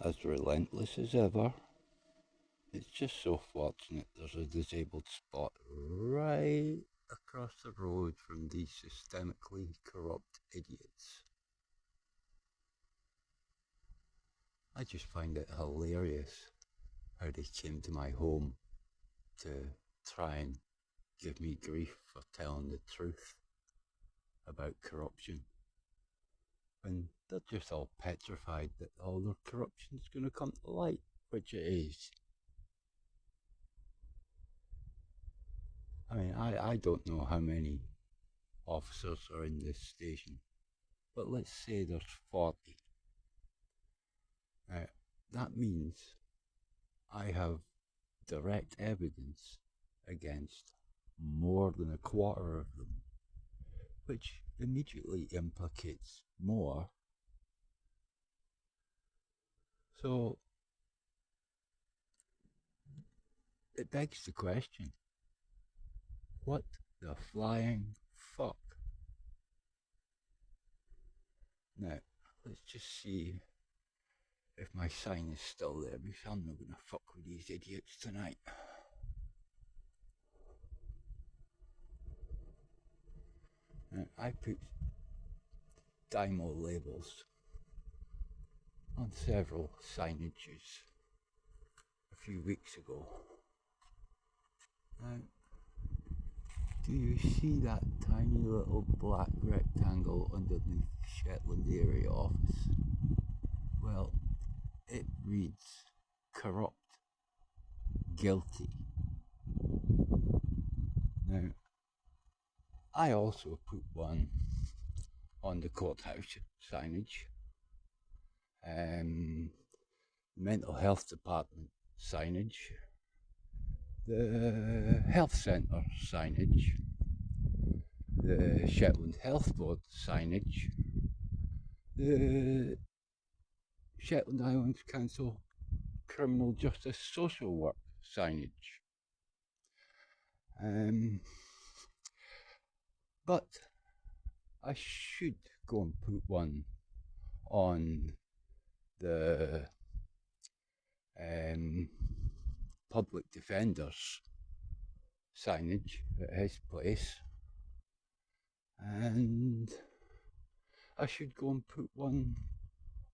as relentless as ever. It's just so fortunate there's a disabled spot right across the road from these systemically corrupt idiots. I just find it hilarious how they came to my home to try and give me grief for telling the truth about corruption. And they're just all petrified that all their corruption's going to come to light, which it is. I mean, I don't know how many officers are in this station, but let's say there's 40. That means I have direct evidence against more than a quarter of them, which immediately implicates more. So it begs the question, what the flying fuck? Now, let's just see if my sign is still there, because I'm not going to fuck with these idiots tonight. Now, I put Dymo labels on several signages a few weeks ago. Now, do you see that tiny little black rectangle underneath the Shetland area office? Well, it reads corrupt, guilty. Now, I also put one on the courthouse signage, mental health department signage, the health centre signage, the Shetland Health Board signage, the Shetland Islands Council Criminal Justice Social Work signage. But I should go and put one on the public defender's signage at his place, and I should go and put one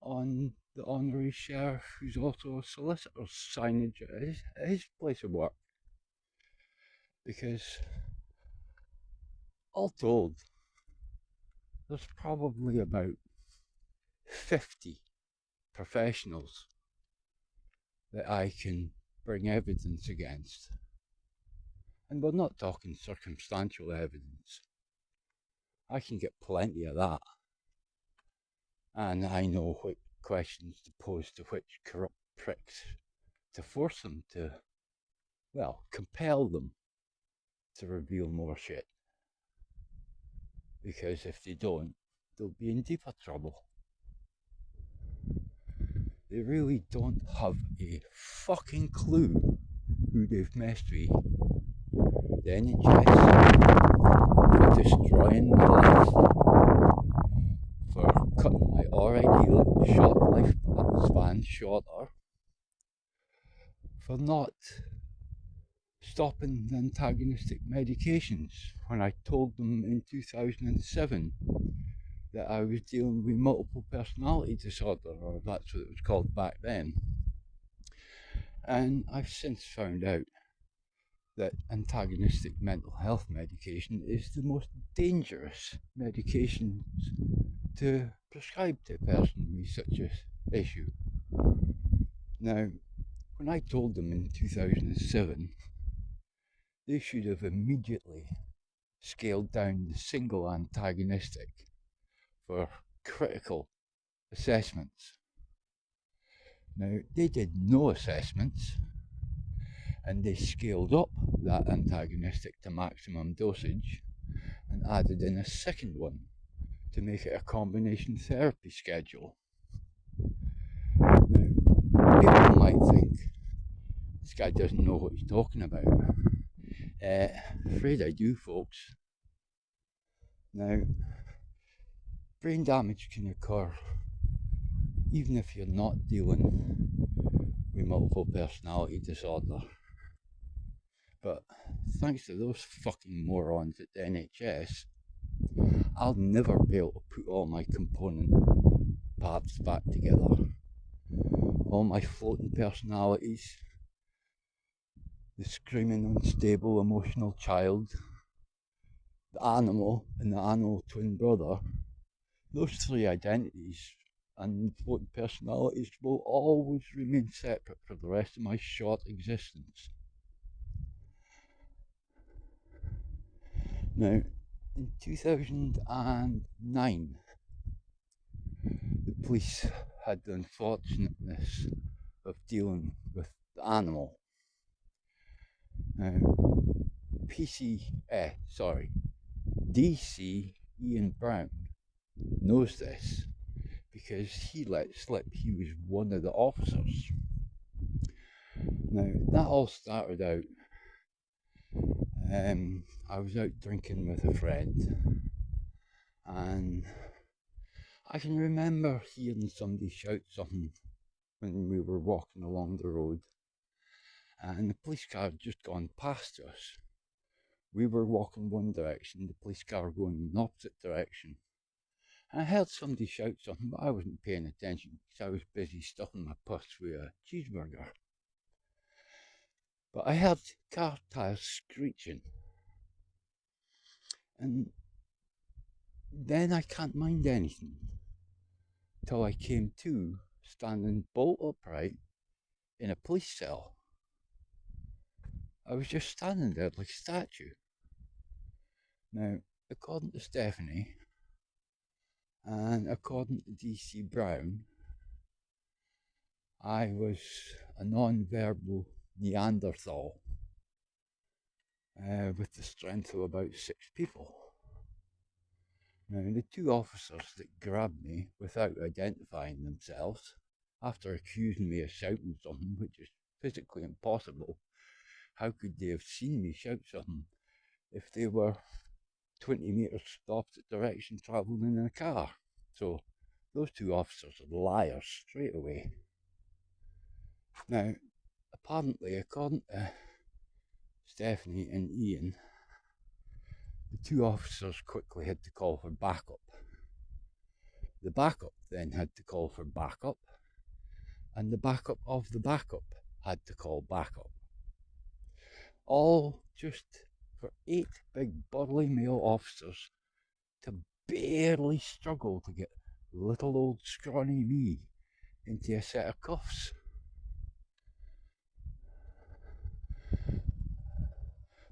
on the honorary sheriff, who's also a solicitor's signage at his place of work, because all told, there's probably about 50 professionals that I can bring evidence against. And we're not talking circumstantial evidence. I can get plenty of that. And I know what questions to pose to which corrupt pricks to force them to, well, compel them to reveal more shit. Because if they don't, they'll be in deeper trouble. They really don't have a fucking clue who they've messed with. The NHS for destroying my life, for cutting my already short lifespan shorter, for not stopping the antagonistic medications when I told them in 2007 that I was dealing with multiple personality disorder, or that's what it was called back then. And I've since found out that antagonistic mental health medication is the most dangerous medication to prescribe to a person with such an issue. Now, when I told them in 2007, they should have immediately scaled down the single antagonistic for critical assessments. Now, they did no assessments, and they scaled up that antagonistic to maximum dosage and added in a second one to make it a combination therapy schedule. Now, people might think this guy doesn't know what he's talking about. Afraid I do, folks. Now, brain damage can occur even if you're not dealing with multiple personality disorder. But thanks to those fucking morons at the NHS, I'll never be able to put all my component parts back together. All my floating personalities, the screaming, unstable, emotional child, the animal and the animal twin brother, those three identities and floating personalities will always remain separate for the rest of my short existence. Now, in 2009, the police had the unfortunateness of dealing with the animal. Now, DC Ian Brown knows this because he let slip he was one of the officers. Now, that all started out, I was out drinking with a friend, and I can remember hearing somebody shout something when we were walking along the road, and the police car had just gone past us. We were walking one direction, the police car going in the opposite direction. And I heard somebody shout something, but I wasn't paying attention because I was busy stuffing my puss with a cheeseburger. But I heard car tires screeching. And then I can't mind anything till I came to standing bolt upright in a police cell. I was just standing there like a statue. Now, according to Stephanie, and according to DC Brown, I was a non-verbal Neanderthal with the strength of about 6 people. Now, the 2 officers that grabbed me without identifying themselves, after accusing me of shouting something which is physically impossible, how could they have seen me shout something if they were 20 metres opposite direction travelling in a car? So those 2 officers are liars straight away. Now, apparently, according to Stephanie and Ian, the 2 officers quickly had to call for backup. The backup then had to call for backup, and the backup of the backup had to call backup. All just for 8 big burly male officers to barely struggle to get little old scrawny me into a set of cuffs.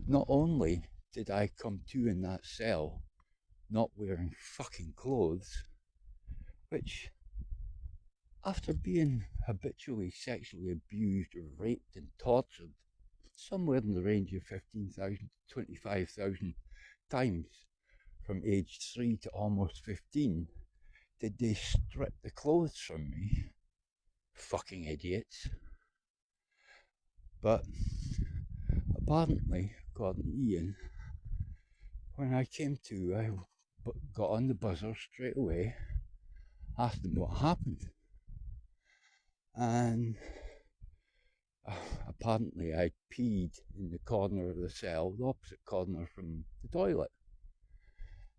Not only did I come to in that cell not wearing fucking clothes, which, after being habitually sexually abused, raped and tortured somewhere in the range of 15,000 to 25,000 times from age 3 to almost 15, did they strip the clothes from me? Fucking idiots. But apparently, according to Ian, when I came to, I got on the buzzer straight away, asked them what happened, and apparently I peed in the corner of the cell, the opposite corner from the toilet,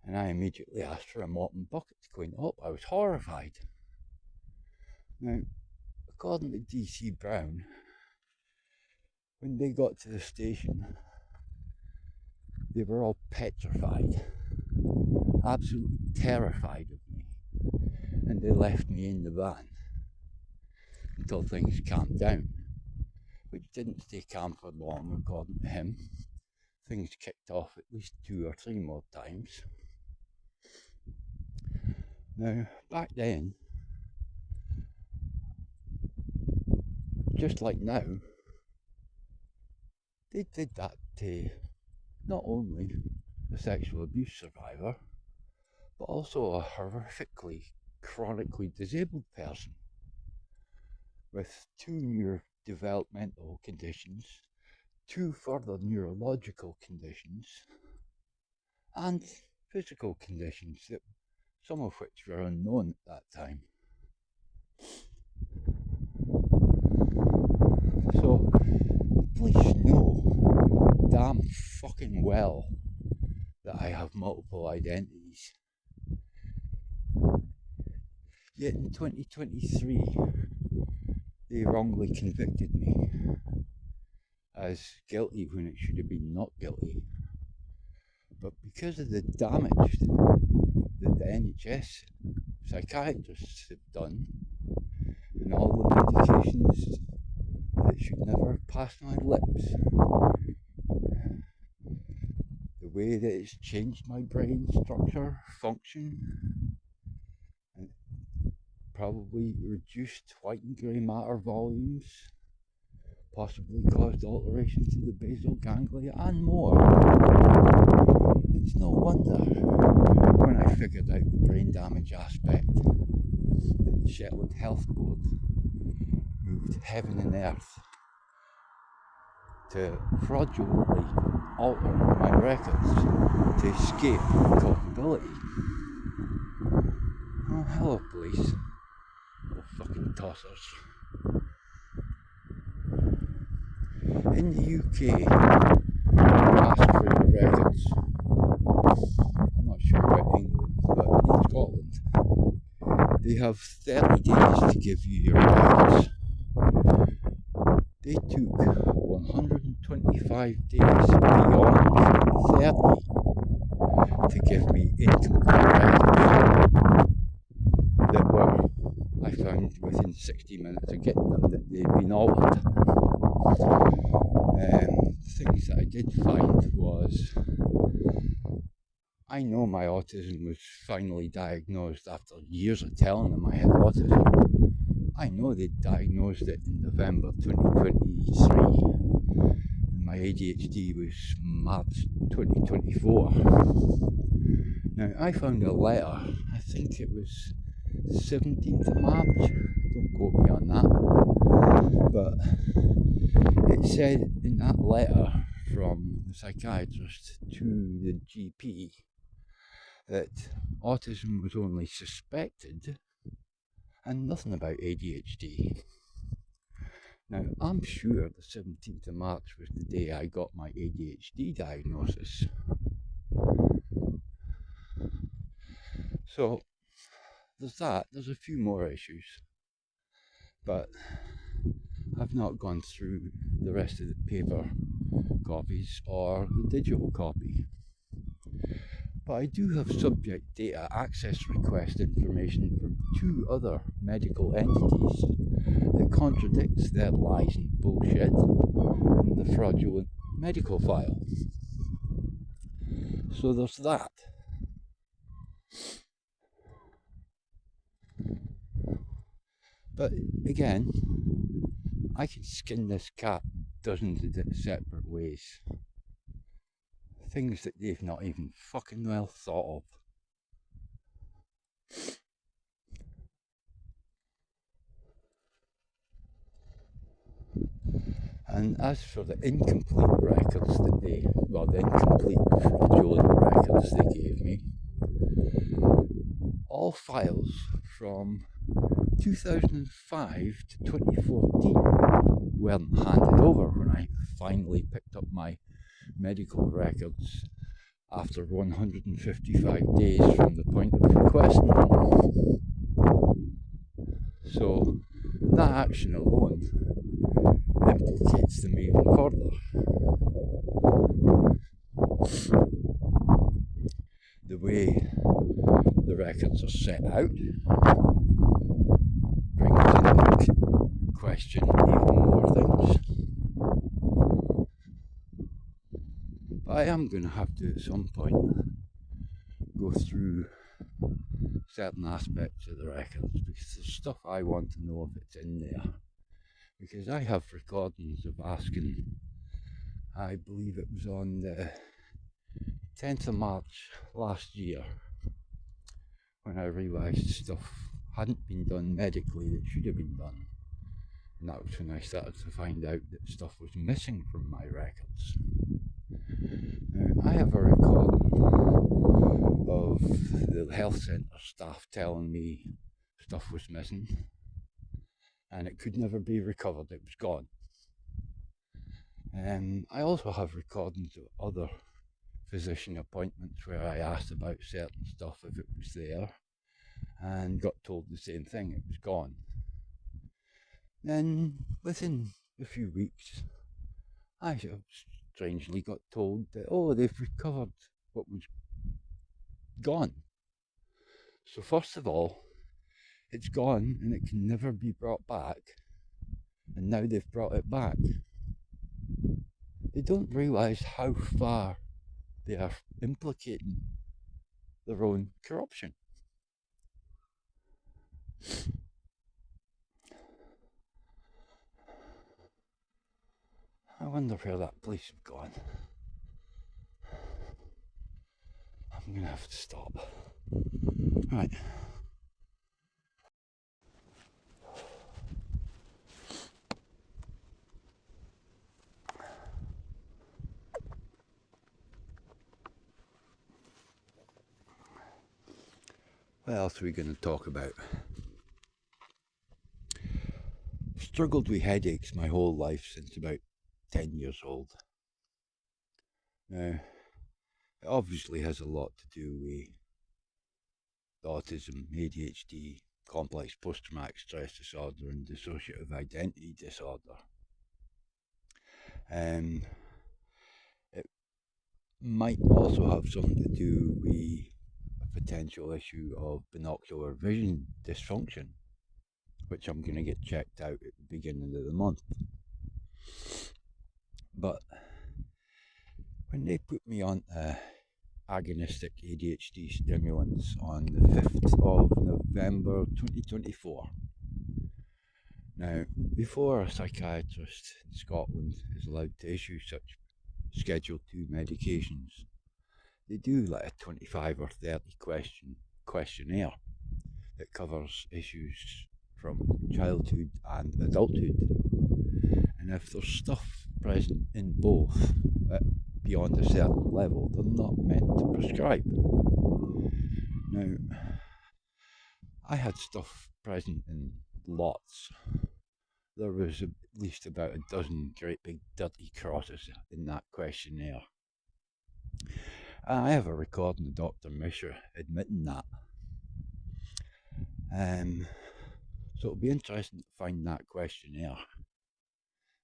and I immediately asked for a mop and bucket to clean it up. I was horrified. Now, according to DC Brown, when they got to the station, they were all petrified, absolutely terrified of me, and they left me in the van until things calmed down, which didn't stay calm for long, according to him. Things kicked off at least 2 or 3 more times. Now, back then, just like now, they did that to not only a sexual abuse survivor, but also a horrifically, chronically disabled person with 2 neurodevelopmental conditions, 2 further neurological conditions, and physical conditions, that some of which were unknown at that time. well that I have multiple identities. Yet in 2023, they wrongly convicted me as guilty when it should have been not guilty. But because of the damage that the NHS psychiatrists have done, and all the medications that should never pass my lips, the way that it's changed my brain structure, function, and probably reduced white and grey matter volumes, possibly caused alteration to the basal ganglia and more. It's no wonder when I figured out the brain damage aspect that the Shetland Health Board moved heaven and earth to fraudulently alter my records to escape culpability. Oh, hello police. Oh, fucking tossers. In the UK, ask for your records. I'm not sure about England, but in Scotland, they have 30 days to give you your records. They took 125 days beyond 30 to give me incomplete records that were, I found within 60 minutes of getting them, that they'd been altered. Things that I did find was, I know my autism was finally diagnosed after years of telling them I had autism. I know they diagnosed it in November 2023, and my ADHD was March 2024. Now, I found a letter, I think it was 17th of March, don't quote me on that, but it said in that letter from the psychiatrist to the GP that autism was only suspected and nothing about ADHD. Now, I'm sure the 17th of March was the day I got my ADHD diagnosis. So, there's that. There's a few more issues, but I've not gone through the rest of the paper copies or the digital copy. But I do have subject data access request information from 2 other medical entities that contradicts their lies and bullshit in the fraudulent medical file. So there's that. But again, I can skin this cat dozens of separate ways. Things that they've not even fucking well thought of. And as for the incomplete records that the incomplete fraudulent records they gave me, all files from 2005 to 2014 weren't handed over when I finally picked up my medical records after 155 days from the point of requesting them. So that action alone implicates them even further. The way the records are set out brings into question even more things. But I am going to have to at some point go through certain aspects of the records because there's stuff I want to know if it's in there. Because I have recordings of asking, I believe it was on the 10th of March last year, when I realised stuff hadn't been done medically that should have been done. And that was when I started to find out that stuff was missing from my records. Now, I have a recording of the health centre staff telling me stuff was missing and it could never be recovered, it was gone. I also have recordings of other physician appointments where I asked about certain stuff if it was there, and got told the same thing, it was gone. Then within a few weeks, I strangely got told that, oh, they've recovered what was gone. So first of all, it's gone and it can never be brought back, and now they've brought it back. They don't realise how far they are implicating their own corruption. I wonder where that police have gone. I'm going to have to stop. Right. What else are we going to talk about? Struggled with headaches my whole life since about 10 years old. Now, it obviously has a lot to do with autism, ADHD, complex post-traumatic stress disorder and dissociative identity disorder. It might also have something to do with a potential issue of binocular vision dysfunction, which I'm going to get checked out at the beginning of the month. But when they put me on agonistic ADHD stimulants on the 5th of November 2024. Now, before a psychiatrist in Scotland is allowed to issue such Schedule 2 medications, they do like a 25 or 30 question questionnaire that covers issues from childhood and adulthood. And if there's stuff present in both beyond a certain level, they're not meant to prescribe. Now, I had stuff present in lots. There was at least about a dozen great big dirty crosses in that questionnaire. I have a recording of Dr. Misher admitting that. So it'll be interesting to find that questionnaire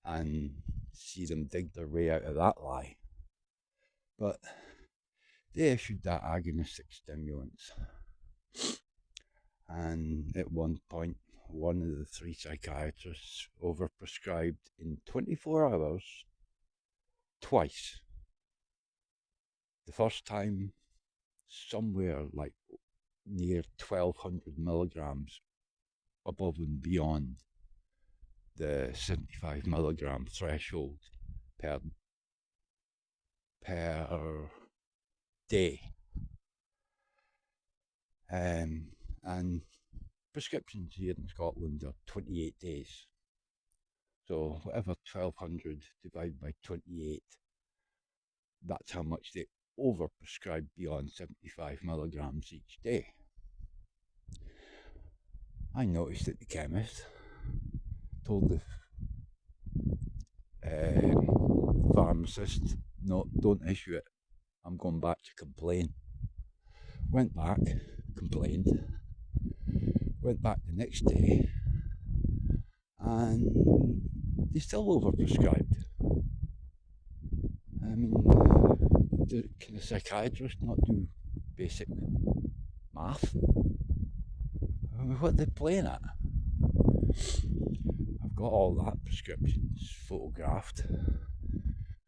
and see them dig their way out of that lie. But they issued that agonistic stimulants, and at one point one of the 3 psychiatrists overprescribed in 24 hours twice. The first time somewhere like near 1200 milligrams above and beyond the 75 milligram threshold per day. And prescriptions here in Scotland are 28 days. So whatever 1200 divided by 28, that's how much they overprescribe beyond 75 milligrams each day. I noticed that the chemist told the pharmacist, no, don't issue it, I'm going back to complain. Went back, complained, went back the next day, and they still overprescribed. I mean, can a psychiatrist not do basic math? I mean, what are they playing at? I've got all that prescriptions photographed,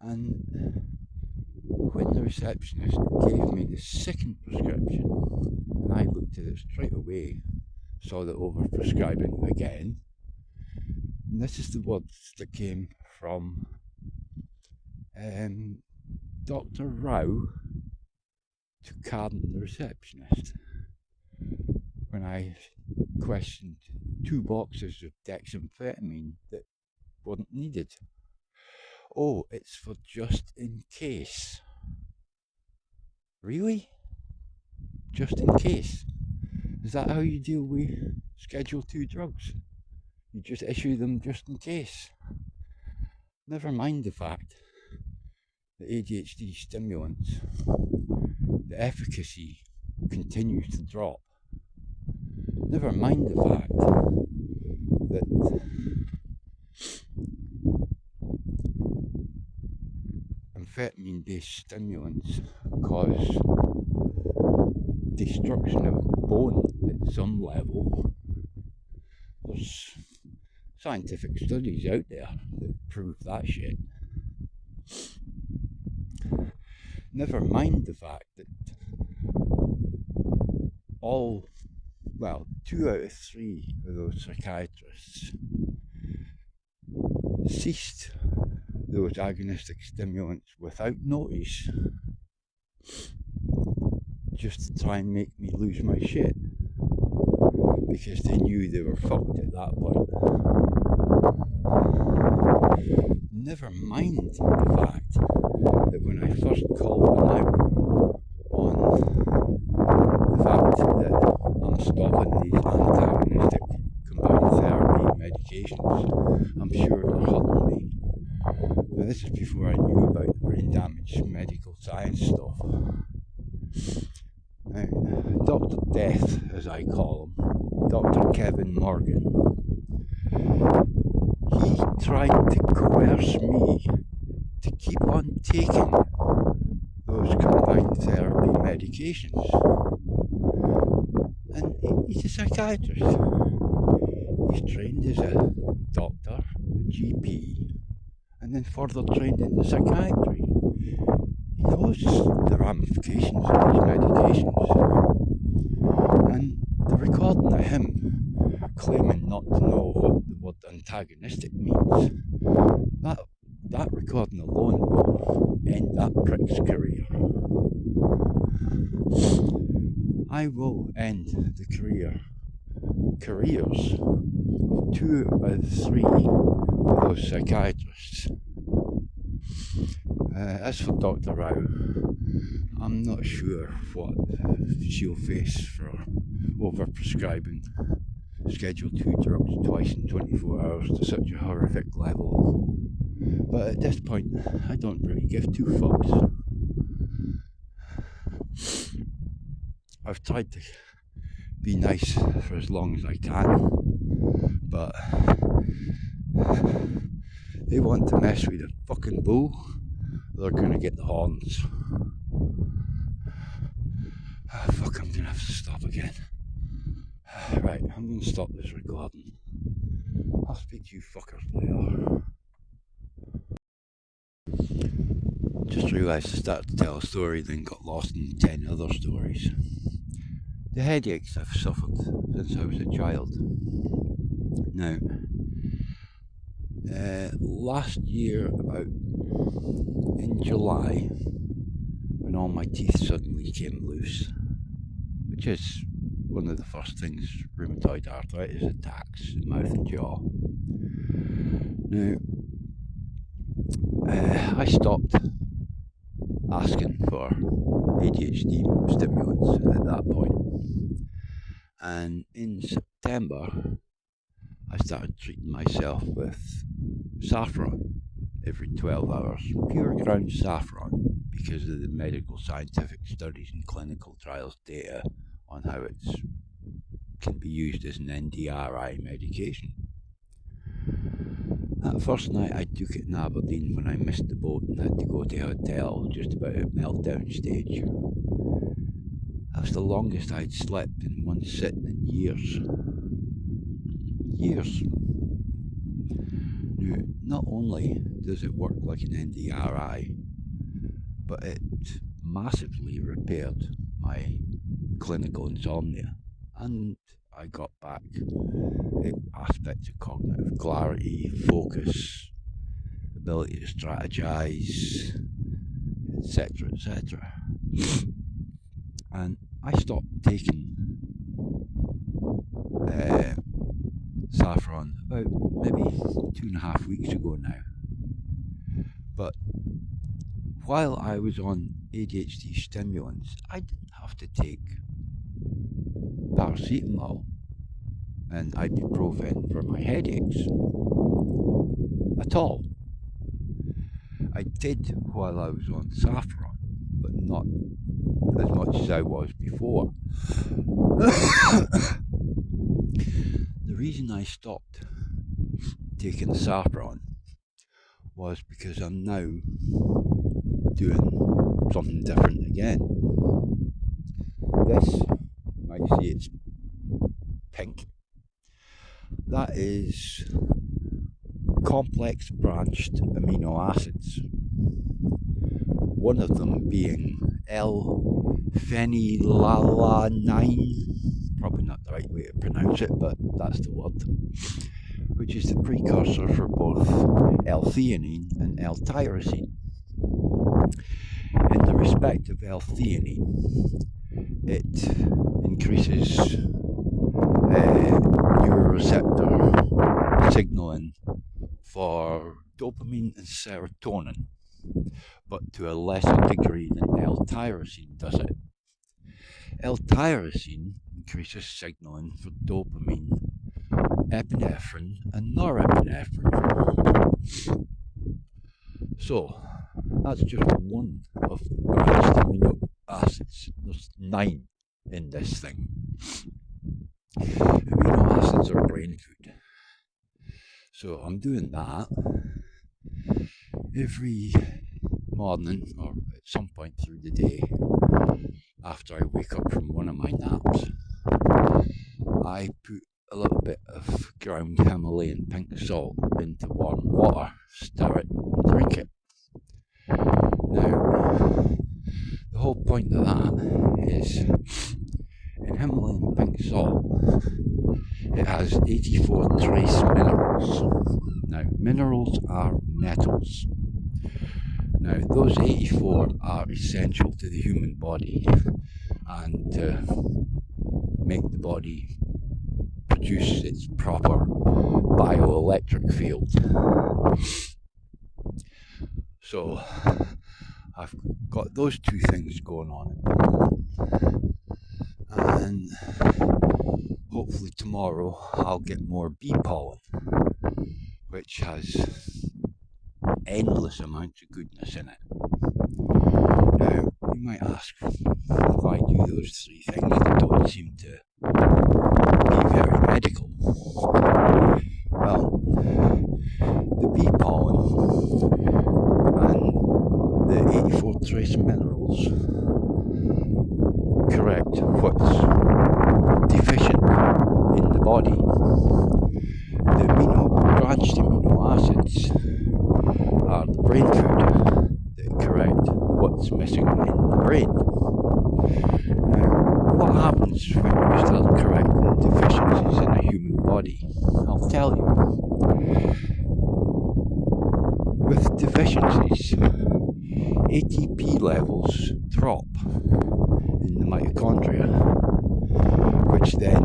and when the receptionist gave me the second prescription, and I looked at it straight away, saw the overprescribing again, and this is the words that came from Dr. Rao to Karen, the receptionist, when I questioned 2 boxes of dexamphetamine that weren't needed. Oh, it's for just in case. Really? Just in case? Is that how you deal with Schedule 2 drugs? You just issue them just in case? Never mind the fact the ADHD stimulants, the efficacy continues to drop. Never mind the fact that amphetamine-based stimulants cause destruction of bone at some level. There's scientific studies out there that prove that shit. Never mind the fact that 2 out of 3 of those psychiatrists ceased those agonistic stimulants without notice, just to try and make me lose my shit, because they knew they were fucked at that point. Never mind the fact that when I first called them out on the fact that I'm stopping these antagonistic combined therapy medications, I'm sure they're hurting me. Now, this is before I knew about the brain damage medical science stuff. Now, Dr. Death, as I call him, Dr. Kevin Morgan, he tried to coerce me to keep on taking those combined therapy medications. And he's a psychiatrist. He's trained as a doctor, a GP, and then further trained in psychiatry. He knows the ramifications of these medications. And the recording of him claiming not to know what the word antagonistic means, that recording alone will end that prick's career. I will end the careers of 2 out of 3 of those psychiatrists. As for Dr. Rao, I'm not sure what she'll face for overprescribing Schedule 2 drugs twice in 24 hours to such a horrific level. But at this point, I don't really give 2 fucks. I've tried to be nice for as long as I can, but they want to mess with a fucking bull, they're gonna get the horns. Fuck, I'm gonna have to stop again. Right, I'm gonna stop this recording. I'll speak to you fuckers later. Just realised I started to tell a story, then got lost in 10 other stories. The headaches I've suffered since I was a child. Now, last year, about in July, when all my teeth suddenly came loose, which is one of the first things rheumatoid arthritis attacks in mouth and jaw. Now, I stopped asking for ADHD stimulants at that point, and in September I started treating myself with saffron every 12 hours, pure ground saffron, because of the medical scientific studies and clinical trials data on how it can be used as an NDRI medication. That first night I took it in Aberdeen, when I missed the boat and had to go to a hotel just about at meltdown stage. That was the longest I'd slept in one sitting in years. Now, not only does it work like an NDRI, but it massively repaired my clinical insomnia, and I got back aspects of cognitive clarity, focus, ability to strategize, etc. And I stopped taking saffron about maybe 2.5 weeks ago now. But while I was on ADHD stimulants, I didn't have to take paracetamol and ibuprofen for my headaches at all. I I did while I was on saffron, but not as much as I was before. The reason I stopped taking saffron was because I'm now doing something different again. This, you might see it's pink. That is complex branched amino acids. One of them being L-phenylalanine, probably not the right way to pronounce it, but that's the word, which is the precursor for both L-theanine and L-tyrosine. In the respect of L-theanine, it increases neuroreceptor signaling for dopamine and serotonin, but to a lesser degree than L-tyrosine does it. L-tyrosine increases signaling for dopamine, epinephrine and norepinephrine. So that's just one of the branched amino acids. There's 9 in this thing. Amino acids are brain food. So I'm doing that every morning or at some point through the day after I wake up from one of my naps. I put a little bit of ground Himalayan pink salt into warm water, stir it and drink it. Now, the whole point of that is in Himalayan pink salt it has 84 trace minerals. Now, minerals are metals. Now, those 84 are essential to the human body and to make the body produce its proper bioelectric field. So, I've got those two things going on at the moment. And hopefully tomorrow I'll get more bee pollen, which has endless amounts of goodness in it. Now, you might ask, if I do those 3 things that don't seem to be very medical. Well, the bee pollen and the 84 trace minerals correct what's deficient in the body. The branched amino acids are the brain food that correct what's missing in the brain. Now, what happens when you start correcting deficiencies in a human body? I'll tell you. With deficiencies, ATP levels drop in the mitochondria, which then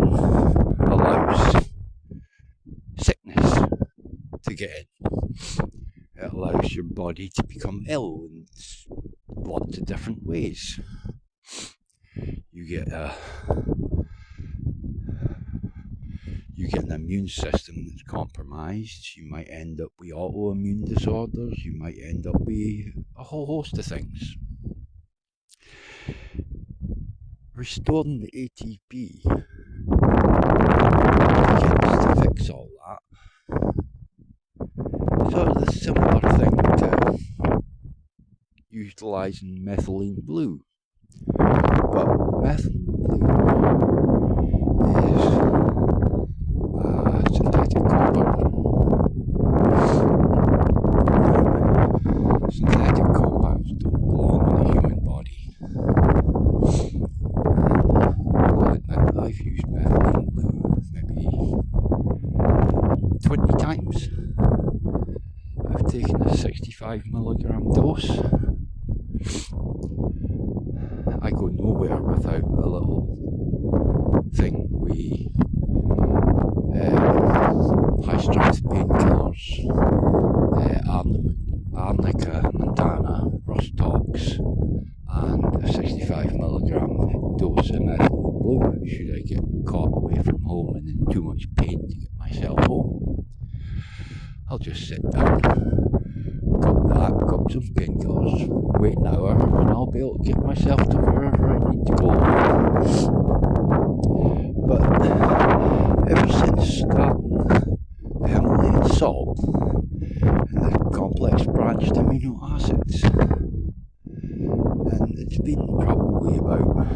allows sickness to get in. It allows your body to become ill in lots of different ways. You get an immune system that's compromised. You might end up with autoimmune disorders. You might end up with a whole host of things. Restoring the ATP begins to fix all that. Sort of the similar thing to utilising methylene blue. But methylene blue is a synthetic compound. Synthetic compounds don't belong in the human body. I'll admit I've used methylene blue maybe 20 times. I've taken a 65 milligram dose. I go nowhere without a little thing with high strength painkillers, arnica montana, Rostox, and a 65 milligram dose of methylene blue should I get caught away from home and in too much pain to get myself home. I'll just sit down, cup that, pack up some painkillers, wait an hour, and I'll be able to get myself to wherever I need to go. But ever since starting the Himalayan salt and the complex branched amino acids, and it's been probably about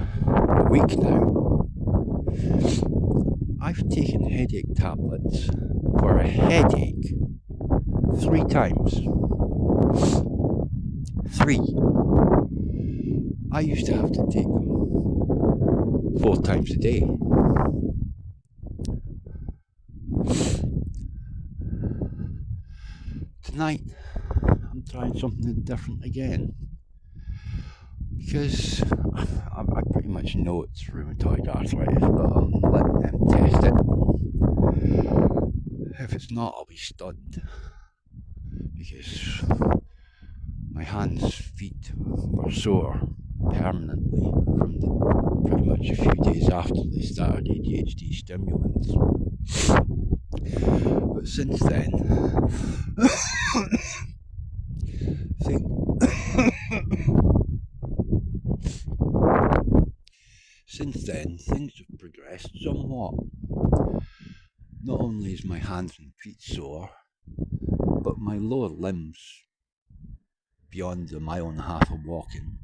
a week now, I've taken headache tablets for a headache 3 times. 3. I used to have to take them 4 times a day. Tonight, I'm trying something different again, because I pretty much know it's rheumatoid arthritis, but I'm letting them test it. If it's not, I'll be stunned, because my hands, feet were sore permanently from pretty much a few days after they started ADHD stimulants. But since then, things have progressed somewhat. Not only is my hands and feet sore, but my lower limbs, beyond the mile and a half of walking,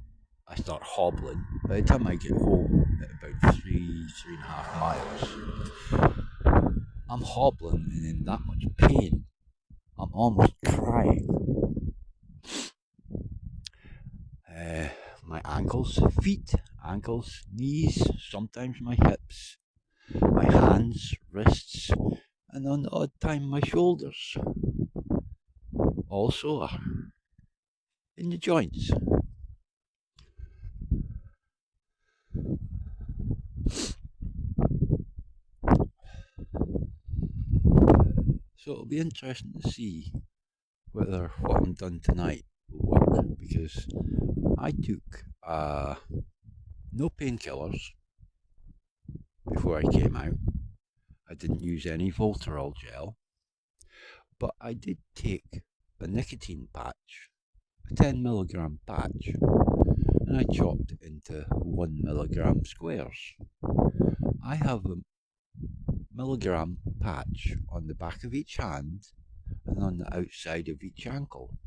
I start hobbling. By the time I get home at about 3.5 miles, I'm hobbling and in that much pain, I'm almost crying. My ankles, knees, sometimes my hips, my hands, wrists, and on the odd time my shoulders, all sore in the joints. So it'll be interesting to see whether what I'm done tonight will work, because I took no painkillers before I came out. I didn't use any Voltarol gel, but I did take a nicotine patch, a 10mg patch, and I chopped it into 1mg squares. I have a milligram patch on the back of each hand and on the outside of each ankle.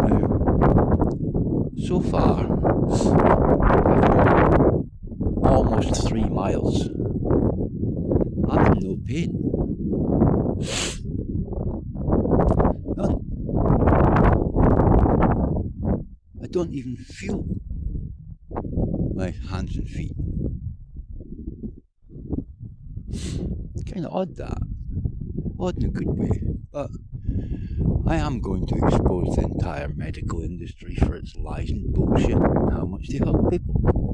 Now, so far, I've walked almost 3 miles. I'm in no pain. None. I don't even feel my hands and feet. Kind of odd, that. Odd in a good way, but I am going to expose the entire medical industry for its lies and bullshit and how much they help people.